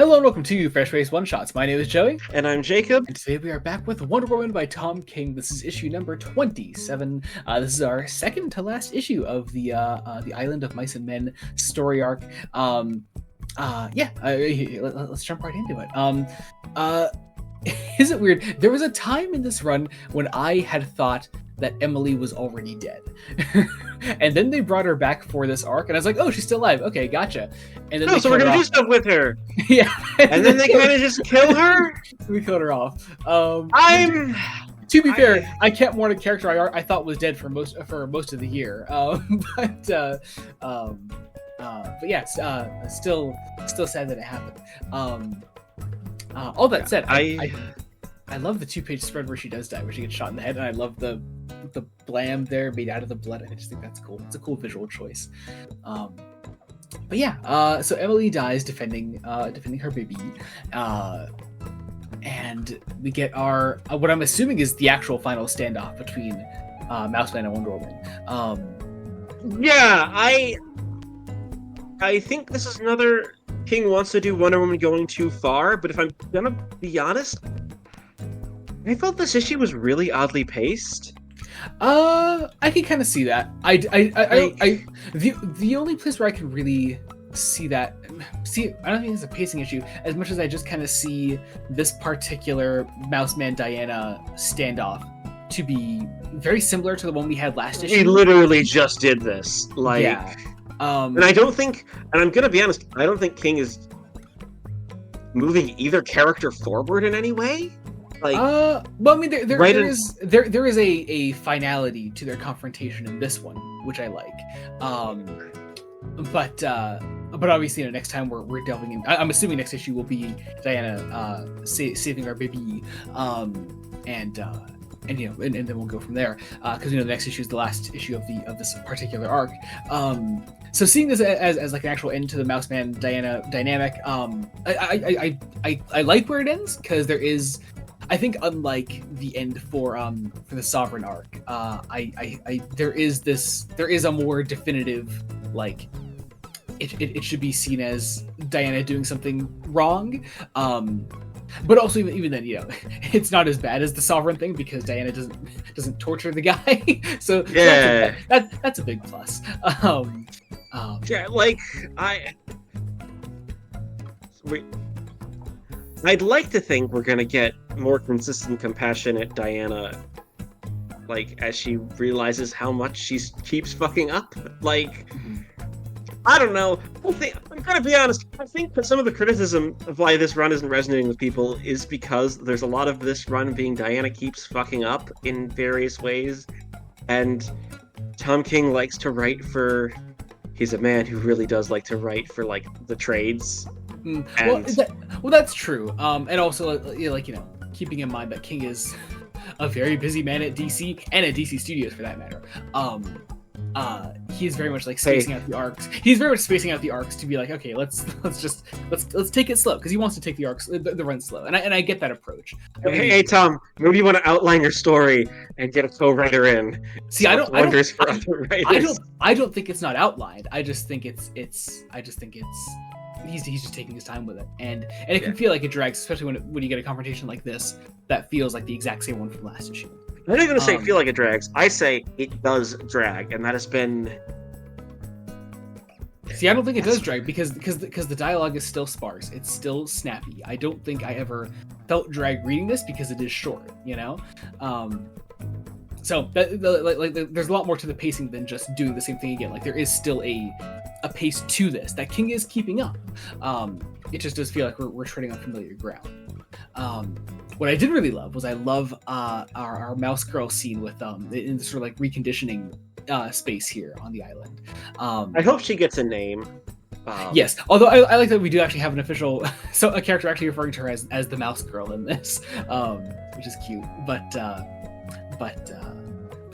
Hello and welcome to Fresh Face One Shots. My name is Joey. And I'm Jacob. And today we are back with Wonder Woman by Tom King. This is issue number 27. This is our second to last issue of the Island of Mice and Men story arc. Let's jump right into it. Is it weird? There was a time in this run when I had thought that Emily was already dead. And then they brought her back for this arc, and I was like, oh, she's still alive. Okay, gotcha. And then so we're gonna do stuff with her. Yeah. And then they kind of just kill her? We killed her off. To be fair, I kept more a character I thought was dead for most of the year. But yeah, still sad that it happened. All that said, I love the 2-page spread where she does die, where she gets shot in the head, and I love the blam there made out of the blood. I just think that's cool. It's a cool visual choice. But yeah, so Emily dies defending her baby, and we get our what I'm assuming is the actual final standoff between Mouseman and Wonder Woman. Yeah, I think this is another King wants to do Wonder Woman going too far, but if I'm gonna be honest, I felt this issue was really oddly paced. I can kind of see that. The only place where I can really see that, I don't think it's a pacing issue as much as I just kind of see this particular Mouseman Diana standoff to be very similar to the one we had last issue. He literally just did this, yeah. And I don't think, and I'm gonna be honest, I don't think King is moving either character forward in any way. Well, I mean, there is a finality to their confrontation in this one, which I like. But obviously, next time we're delving in. I'm assuming next issue will be Diana saving our baby, and then we'll go from there. Because the next issue is the last issue of this particular arc. So seeing this as like an actual end to the Mouseman Diana dynamic, I like where it ends, because there is, I think, unlike the end for the Sovereign arc, there is a more definitive, like, it should be seen as Diana doing something wrong, but also even then, it's not as bad as the Sovereign thing, because Diana doesn't torture the guy. So yeah, that's a big plus. I'd like to think we're gonna get more consistent, compassionate Diana, as she realizes how much she keeps fucking up. I don't know. I'm gonna be honest. I think that some of the criticism of why this run isn't resonating with people is because there's a lot of this run being Diana keeps fucking up in various ways, and Tom King likes to write for. He's a man who really does like to write for the trades. Well, that's true. And also, keeping in mind that King is a very busy man at DC and at DC Studios for that matter. He's very much spacing out the arcs. He's very much spacing out the arcs to be like, okay, let's take it slow, because he wants to take the arcs, the run slow, and I get that approach. Hey Tom, maybe you want to outline your story and get a co-writer in. See, I don't think it's not outlined. I just think it's he's just taking his time with it, and it can feel like it drags, especially when you get a confrontation like this that feels like the exact same one from last issue. I'm not going to say feel like it drags. I say it does drag, and that has been. See, I don't think it does drag because the dialogue is still sparse. It's still snappy. I don't think I ever felt drag reading this because it is short. So there's a lot more to the pacing than just doing the same thing again. There is still a pace to this that King is keeping up. It just does feel like we're treading on familiar ground. What I did really love was our mouse girl scene with in the sort of reconditioning space here on the island. I hope she gets a name. Yes, although I like that we do actually have an official, so a character actually referring to her as the mouse girl in this, which is cute. But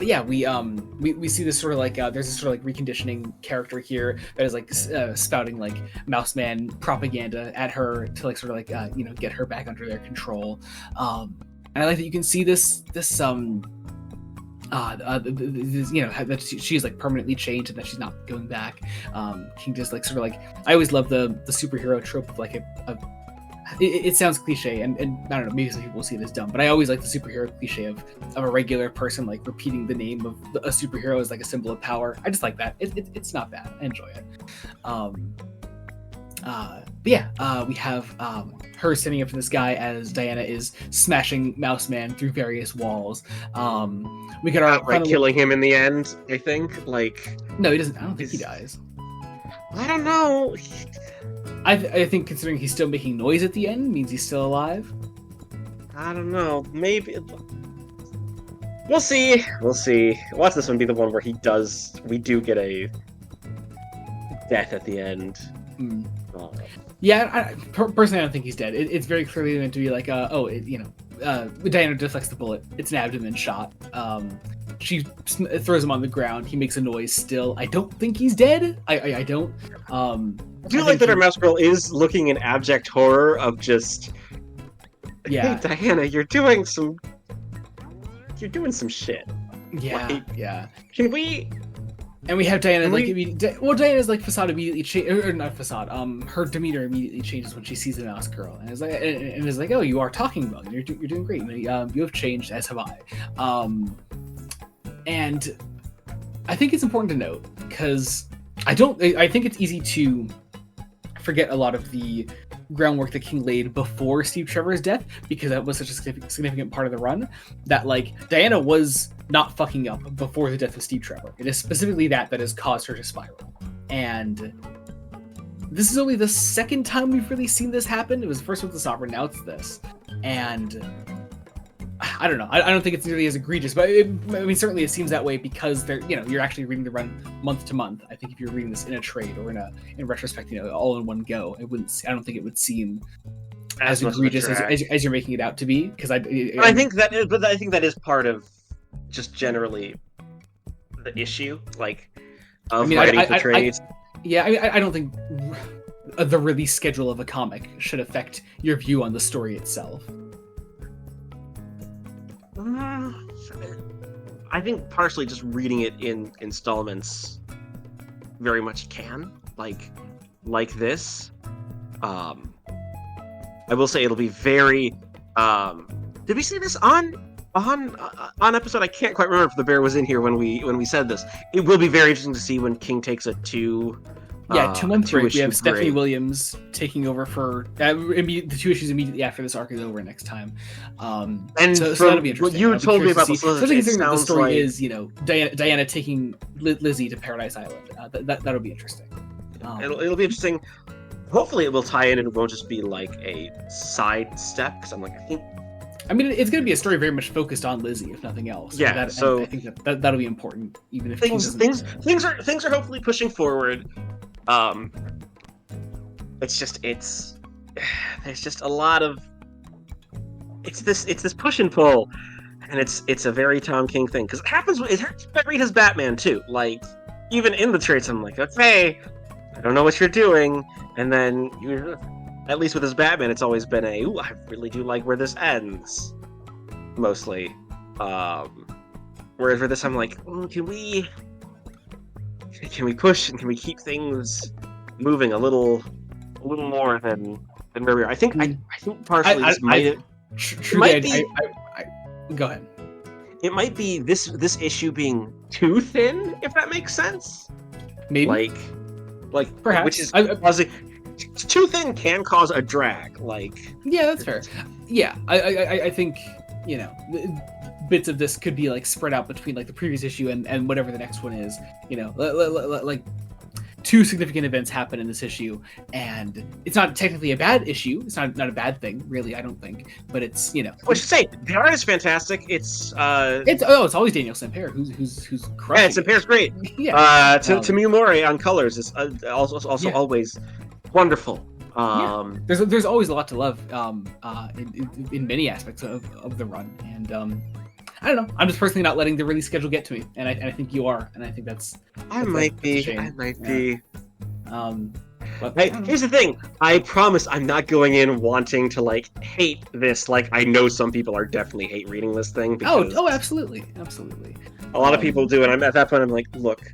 yeah, we see this sort of there's this sort of reconditioning character here that is spouting Mouseman propaganda at her to get her back under their control. And I like that you can see this that she's permanently changed and that she's not going back. King just I always love the superhero trope of it sounds cliche, and I don't know, maybe some people see it as dumb, but I always like the superhero cliche of a regular person like repeating the name of a superhero as like a symbol of power. I just like that. It's not bad. I enjoy it. But yeah, we have her sitting up to this guy as Diana is smashing Mouse Man through various walls. We get our killing him in the end. I think no, he doesn't. I don't think he dies. I don't know. I think considering he's still making noise at the end means he's still alive. I don't know. Maybe we'll see. We'll see. Watch this one be the one where we do get a death at the end. Oh. Yeah, personally, I don't think he's dead. It's very clearly meant to be like, Diana deflects the bullet. It's an abdomen shot. She throws him on the ground. He makes a noise still. I don't think he's dead. I don't. I do like that our mouse girl is looking in abject horror of just... Yeah. Hey, Diana, you're doing some shit. Yeah, yeah. Can we... And we have Diana, Diana's like facade immediately changes, or not facade, her demeanor immediately changes when she sees the mouse girl. And it's like, oh, you are talking well, you're doing great. You have changed, as have I. And I think it's important to note, because I think it's easy to forget a lot of the groundwork that King laid before Steve Trevor's death, because that was such a significant part of the run, that Diana was not fucking up before the death of Steve Trevor. It is specifically that has caused her to spiral. And this is only the second time we've really seen this happen. It was first with the Sovereign, now it's this. And I don't know. I don't think it's nearly as egregious, but certainly it seems that way because you're actually reading the run month to month. I think if you're reading this in a trade or in retrospect, all in one go, I don't think it would seem as egregious as you're making it out to be. Because I think that is part of just generally the issue, of writing for trades. I don't think the release schedule of a comic should affect your view on the story itself. I think partially just reading it in installments very much can, like this. I will say it'll be very. Did we say this on episode? I can't quite remember if the bear was in here when we said this. It will be very interesting to see when King takes a 2-month break. We have Stephanie Williams taking over for the 2 issues immediately after this arc is over next time. And so that'll be interesting. What you told me about the story is, Diana taking Lizzie to Paradise Island. That'll be interesting. It'll be interesting. Hopefully, it will tie in and it won't just be a side step. Because it's going to be a story very much focused on Lizzie, if nothing else. Yeah. I think that'll be important, even if things are hopefully pushing forward. There's just a lot of it's this push and pull, and it's a very Tom King thing because it happens. I read his Batman too. Even in the traits, I'm like, okay, I don't know what you're doing, and then at least with his Batman, it's always been I really do like where this ends, mostly. Whereas for this, I'm like, can we push and can we keep things moving a little more than where we are? I think partially this might be. Go ahead. It might be this issue being too thin, if that makes sense. Maybe. Perhaps. Which is causing too thin can cause a drag. Yeah, that's fair. Yeah, I think bits of this could be spread out between the previous issue and whatever the next one is. 2 significant events happen in this issue, and it's not technically a bad issue. It's not a bad thing, really. I don't think, but it's I should say the art is fantastic. It's always Daniel Sampere who's crushing. Yeah, Sampere's great. Yeah. Tamiyu Mori on colors is also always wonderful. There's always a lot to love in many aspects of the run, and I don't know. I'm just personally not letting the release schedule get to me, and I think you are, and I think that's. I might be. But, hey, here's the thing. I promise I'm not going in wanting to hate this. I know some people are definitely hate reading this thing. Oh, absolutely. A lot of people do, and I'm at that point. I'm like, look,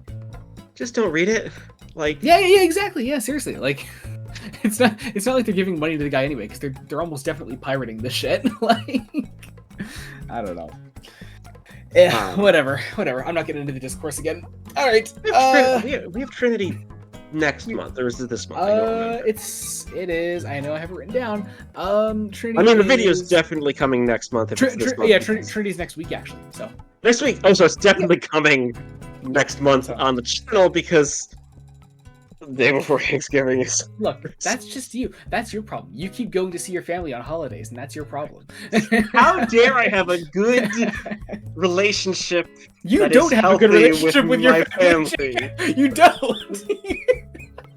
just don't read it. Yeah, exactly. Yeah, seriously. It's not like they're giving money to the guy anyway, because they're almost definitely pirating this shit. Like, I don't know. Yeah, whatever. I'm not getting into the discourse again. All right. We have Trinity next month, or is it this month? I don't remember. It is. I know I have it written down. Trinity. I mean, the video is definitely coming next month. If it's this month. Yeah, Trinity's next week actually. So next week. Oh, so it's definitely coming next month on the channel because the day before Thanksgiving is. Look, that's just you. That's your problem. You keep going to see your family on holidays, and that's your problem. How dare I have a good relationship? You don't have a good relationship with your family. You don't.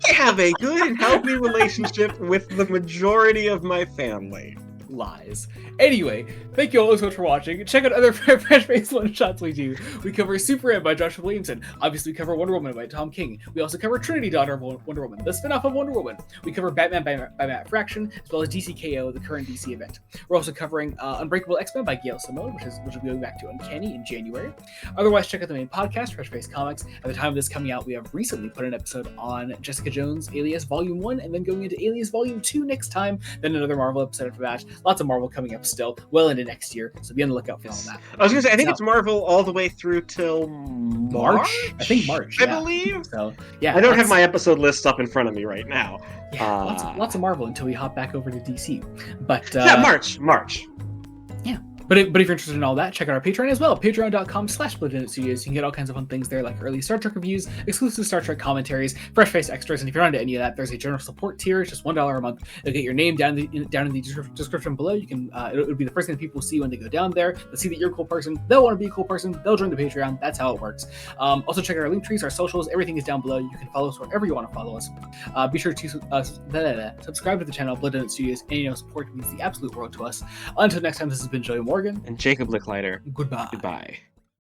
I have a good and healthy relationship with the majority of my family. Lies. Anyway, thank you all so much for watching. Check out other Fresh-Based one-shots we do. We cover Superman by Joshua Williamson. Obviously, we cover Wonder Woman by Tom King. We also cover Trinity, daughter of Wonder Woman, the spin-off of Wonder Woman. We cover Batman by Matt Fraction, as well as DCKO, the current DC event. We're also covering Unbreakable X-Men by Gail Simone, which we'll be going back to Uncanny in January. Otherwise, check out the main podcast, Fresh-Based Comics. At the time of this coming out, we have recently put an episode on Jessica Jones, Alias Volume 1, and then going into Alias Volume 2 next time, then another Marvel episode after that. Lots of Marvel coming up still, well into next year, so be on the lookout for all that. I was going to say, I think it's Marvel all the way through till March? I think March, I believe. So, yeah. I don't have my episode list up in front of me right now. Yeah, lots of Marvel until we hop back over to DC. But yeah, March. Yeah. But if you're interested in all that, check out our Patreon as well, patreon.com/BloodDenant Studios. You can get all kinds of fun things there, like early Star Trek reviews, exclusive Star Trek commentaries, fresh face extras, and if you're not into any of that, there's a general support tier. It's just $1 a month. It'll get your name down in the description below. You can it'll be the first thing that people see when they go down there. They'll see that you're a cool person. They'll want to be a cool person. They'll join the Patreon. That's how it works. Also, check out our link trees, our socials. Everything is down below. You can follow us wherever you want to follow us. Be sure to subscribe to the channel, BloodDenant Studios, and support means the absolute world to us. Until next time, this has been Joey Morgan and Jacob Licklider. Goodbye. Goodbye.